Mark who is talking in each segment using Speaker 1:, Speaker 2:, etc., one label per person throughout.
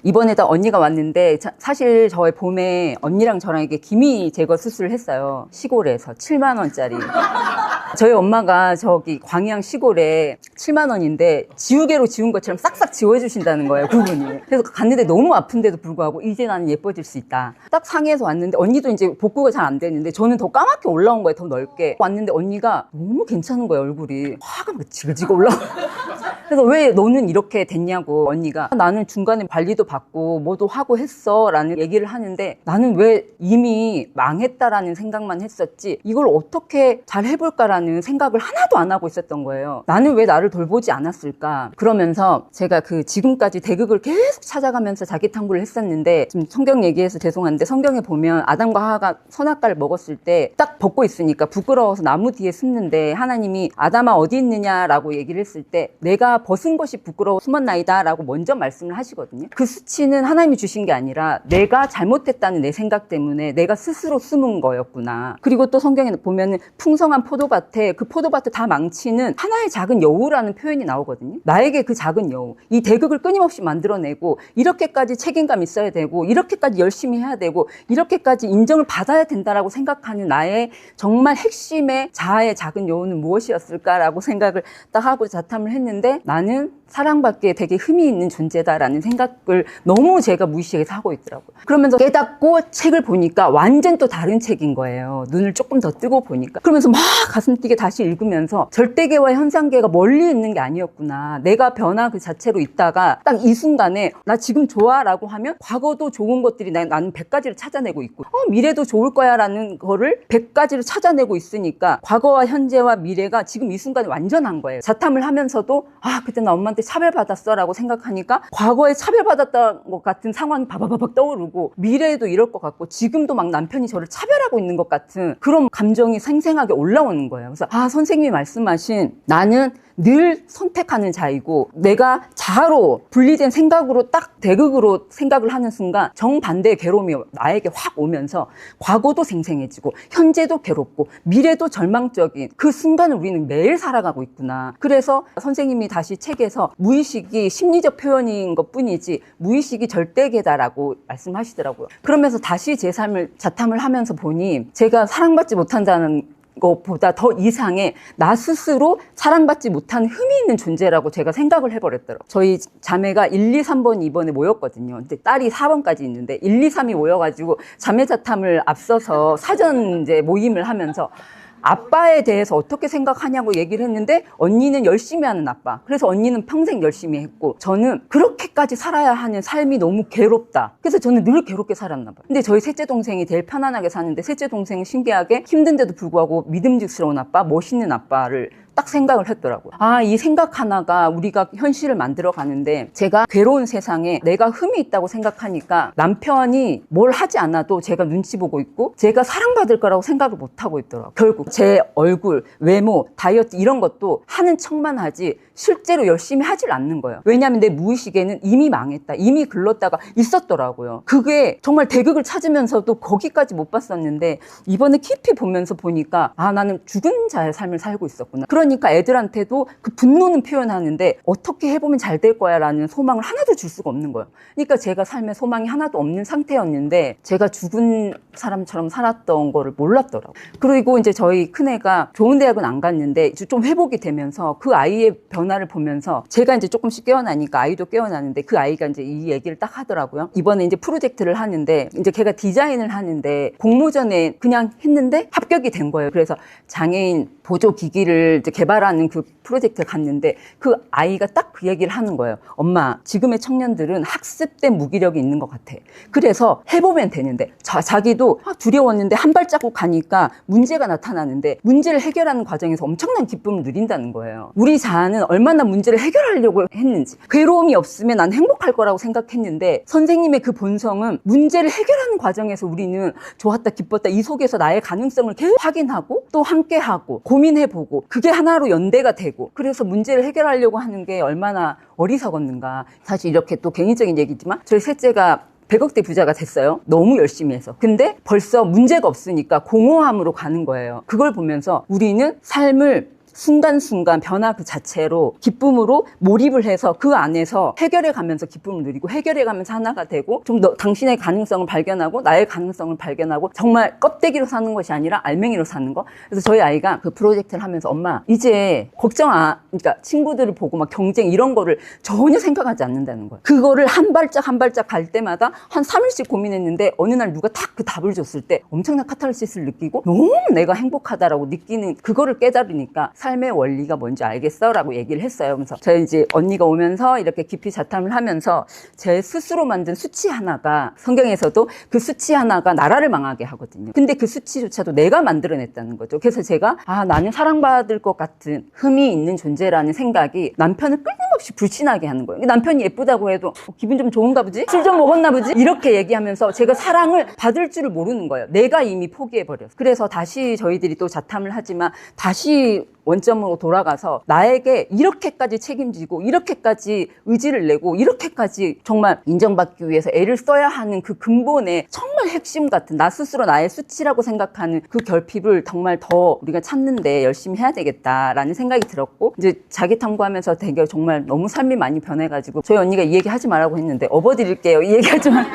Speaker 1: 이번에 다 언니가 왔는데 사실 저의 봄에 언니랑 저랑 이게 기미 제거 수술을 했어요. 시골에서 7만 원짜리. 저희 엄마가 저기 광양 시골에 7만 원인데 지우개로 지운 것처럼 싹싹 지워주신다는 거예요, 그분이. 그래서 갔는데 너무 아픈데도 불구하고 이제 나는 예뻐질 수 있다. 딱 상해에서 왔는데 언니도 이제 복구가 잘 안 되는데 저는 더 까맣게 올라온 거예요, 더 넓게. 왔는데 언니가 너무 괜찮은 거예요, 얼굴이. 화가 막 지글지글 올라와. 그래서 왜 너는 이렇게 됐냐고 언니가 나는 중간에 관리도 받고 뭐도 하고 했어 라는 얘기를 하는데 나는 왜 이미 망했다라는 생각만 했었지 이걸 어떻게 잘 해볼까라는 생각을 하나도 안 하고 있었던 거예요. 나는 왜 나를 돌보지 않았을까. 그러면서 제가 그 지금까지 대극을 계속 찾아가면서 자기 탐구를 했었는데 지금 성경 얘기해서 죄송한데 성경에 보면 아담과 하와가 선악과를 먹었을 때 딱 벗고 있으니까 부끄러워서 나무 뒤에 숨는데 하나님이 아담아 어디 있느냐라고 얘기를 했을 때 내가 벗은 것이 부끄러워 숨었나이다 라고 먼저 말씀을 하시거든요. 그 수치는 하나님이 주신 게 아니라 내가 잘못했다는 내 생각 때문에 내가 스스로 숨은 거였구나. 그리고 또 성경에 보면은 풍성한 포도밭에 그 포도밭을 다 망치는 하나의 작은 여우라는 표현이 나오거든요. 나에게 그 작은 여우, 이 대극을 끊임없이 만들어내고 이렇게까지 책임감 있어야 되고 이렇게까지 열심히 해야 되고 이렇게까지 인정을 받아야 된다라고 생각하는 나의 정말 핵심의 자아의 작은 여우는 무엇이었을까라고 생각을 딱 하고 자탐을 했는데 나는 사랑받기에 되게 흠이 있는 존재다라는 생각을 너무 제가 무의식에서 하고 있더라고요. 그러면서 깨닫고 책을 보니까 완전 또 다른 책인 거예요. 눈을 조금 더 뜨고 보니까. 그러면서 막 가슴 뛰게 다시 읽으면서 절대계와 현상계가 멀리 있는 게 아니었구나. 내가 변화 그 자체로 있다가 딱 이 순간에 나 지금 좋아 라고 하면 과거도 좋은 것들이 나는 100가지를 찾아내고 있고 미래도 좋을 거야 라는 거를 100가지를 찾아내고 있으니까 과거와 현재와 미래가 지금 이 순간에 완전한 거예요. 자탐을 하면서도 그때 나 엄마한테 차별받았어 라고 생각하니까 과거에 차별받았던 것 같은 상황이 바바바박 떠오르고 미래에도 이럴 것 같고 지금도 막 남편이 저를 차별하고 있는 것 같은 그런 감정이 생생하게 올라오는 거예요. 그래서 선생님이 말씀하신 나는 늘 선택하는 자이고 내가 자아로 분리된 생각으로 딱 대극으로 생각을 하는 순간 정반대의 괴로움이 나에게 확 오면서 과거도 생생해지고 현재도 괴롭고 미래도 절망적인 그 순간을 우리는 매일 살아가고 있구나. 그래서 선생님이 다시 책에서 무의식이 심리적 표현인 것 뿐이지 무의식이 절대계다라고 말씀하시더라고요. 그러면서 다시 제 삶을 자탐을 하면서 보니 제가 사랑받지 못한다는 것보다 더 이상의 나 스스로 사랑받지 못한 흠이 있는 존재라고 제가 생각을 해버렸더라고요. 저희 자매가 1, 2, 3번, 2번에 모였거든요. 근데 딸이 4번까지 있는데 1, 2, 3이 모여가지고 자매 자탐을 앞서서 사전 이제 모임을 하면서 아빠에 대해서 어떻게 생각하냐고 얘기를 했는데 언니는 열심히 하는 아빠. 그래서 언니는 평생 열심히 했고 저는 그렇게까지 살아야 하는 삶이 너무 괴롭다. 그래서 저는 늘 괴롭게 살았나 봐요. 근데 저희 셋째 동생이 제일 편안하게 사는데 셋째 동생은 신기하게 힘든데도 불구하고 믿음직스러운 아빠, 멋있는 아빠를 딱 생각을 했더라고요. 이 생각 하나가 우리가 현실을 만들어 가는데 제가 괴로운 세상에 내가 흠이 있다고 생각하니까 남편이 뭘 하지 않아도 제가 눈치 보고 있고 제가 사랑받을 거라고 생각을 못 하고 있더라고요. 결국 제 얼굴, 외모, 다이어트 이런 것도 하는 척만 하지 실제로 열심히 하질 않는 거예요. 왜냐하면 내 무의식에는 이미 망했다, 이미 글렀다가 있었더라고요. 그게 정말 대극을 찾으면서도 거기까지 못 봤었는데 이번에 깊이 보면서 보니까 나는 죽은 자의 삶을 살고 있었구나. 그러니까 애들한테도 그 분노는 표현하는데 어떻게 해보면 잘 될 거야 라는 소망을 하나도 줄 수가 없는 거예요. 그러니까 제가 삶에 소망이 하나도 없는 상태였는데 제가 죽은 사람처럼 살았던 거를 몰랐더라고요. 그리고 이제 저희 큰애가 좋은 대학은 안 갔는데 좀 회복이 되면서 그 아이의 변화를 보면서 제가 이제 조금씩 깨어나니까 아이도 깨어나는데 그 아이가 이제 이 얘기를 딱 하더라고요. 이번에 이제 프로젝트를 하는데 이제 걔가 디자인을 하는데 공모전에 그냥 했는데 합격이 된 거예요. 그래서 장애인 보조 기기를 이제 개발하는 그 프로젝트에 갔는데 그 아이가 딱 그 얘기를 하는 거예요. 엄마, 지금의 청년들은 학습된 무기력이 있는 것 같아. 그래서 해보면 되는데 자기도 두려웠는데 한 발자국 가니까 문제가 나타나는데 문제를 해결하는 과정에서 엄청난 기쁨을 누린다는 거예요. 우리 자아는 얼마나 문제를 해결하려고 했는지 괴로움이 없으면 난 행복할 거라고 생각했는데 선생님의 그 본성은 문제를 해결하는 과정에서 우리는 좋았다 기뻤다 이 속에서 나의 가능성을 계속 확인하고 또 함께하고 고민해보고 그게 하나로 연대가 되고 그래서 문제를 해결하려고 하는 게 얼마나 어리석었는가. 사실 이렇게 또 개인적인 얘기지만 저희 셋째가 100억대 부자가 됐어요. 너무 열심히 해서. 근데 벌써 문제가 없으니까 공허함으로 가는 거예요. 그걸 보면서 우리는 삶을 순간순간 변화 그 자체로 기쁨으로 몰입을 해서 그 안에서 해결해 가면서 기쁨을 누리고 해결해 가면서 하나가 되고 좀 더 당신의 가능성을 발견하고 나의 가능성을 발견하고 정말 껍데기로 사는 것이 아니라 알맹이로 사는 거. 그래서 저희 아이가 그 프로젝트를 하면서 엄마 이제 그러니까 친구들을 보고 막 경쟁 이런 거를 전혀 생각하지 않는다는 거예요. 그거를 한 발짝 한 발짝 갈 때마다 한 3일씩 고민했는데 어느 날 누가 딱 그 답을 줬을 때 엄청난 카타르시스를 느끼고 너무 내가 행복하다라고 느끼는 그거를 깨달으니까 삶의 원리가 뭔지 알겠어? 라고 얘기를 했어요. 그래서 저희 이제 언니가 오면서 이렇게 깊이 자탐을 하면서 제 스스로 만든 수치 하나가 성경에서도 그 수치 하나가 나라를 망하게 하거든요. 근데 그 수치조차도 내가 만들어냈다는 거죠. 그래서 제가 나는 사랑받을 것 같은 흠이 있는 존재라는 생각이 남편을 끊임없이 불신하게 하는 거예요. 남편이 예쁘다고 해도 기분 좀 좋은가 보지? 술 좀 먹었나 보지? 이렇게 얘기하면서 제가 사랑을 받을 줄을 모르는 거예요. 내가 이미 포기해버렸어요. 그래서 다시 저희들이 또 자탐을 하지만 다시 원점으로 돌아가서 나에게 이렇게까지 책임지고 이렇게까지 의지를 내고 이렇게까지 정말 인정받기 위해서 애를 써야 하는 그 근본의 정말 핵심 같은 나 스스로 나의 수치라고 생각하는 그 결핍을 정말 더 우리가 찾는데 열심히 해야 되겠다라는 생각이 들었고 이제 자기 탐구하면서 되게 정말 너무 삶이 많이 변해가지고 저희 언니가 이 얘기 하지 말라고 했는데 업어드릴게요. 이 얘기 하지 말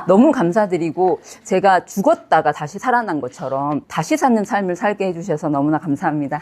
Speaker 1: 너무 감사드리고 제가 죽었다가 다시 살아난 것처럼 다시 사는 삶을 살게 해주셔서 너무나 감사합니다.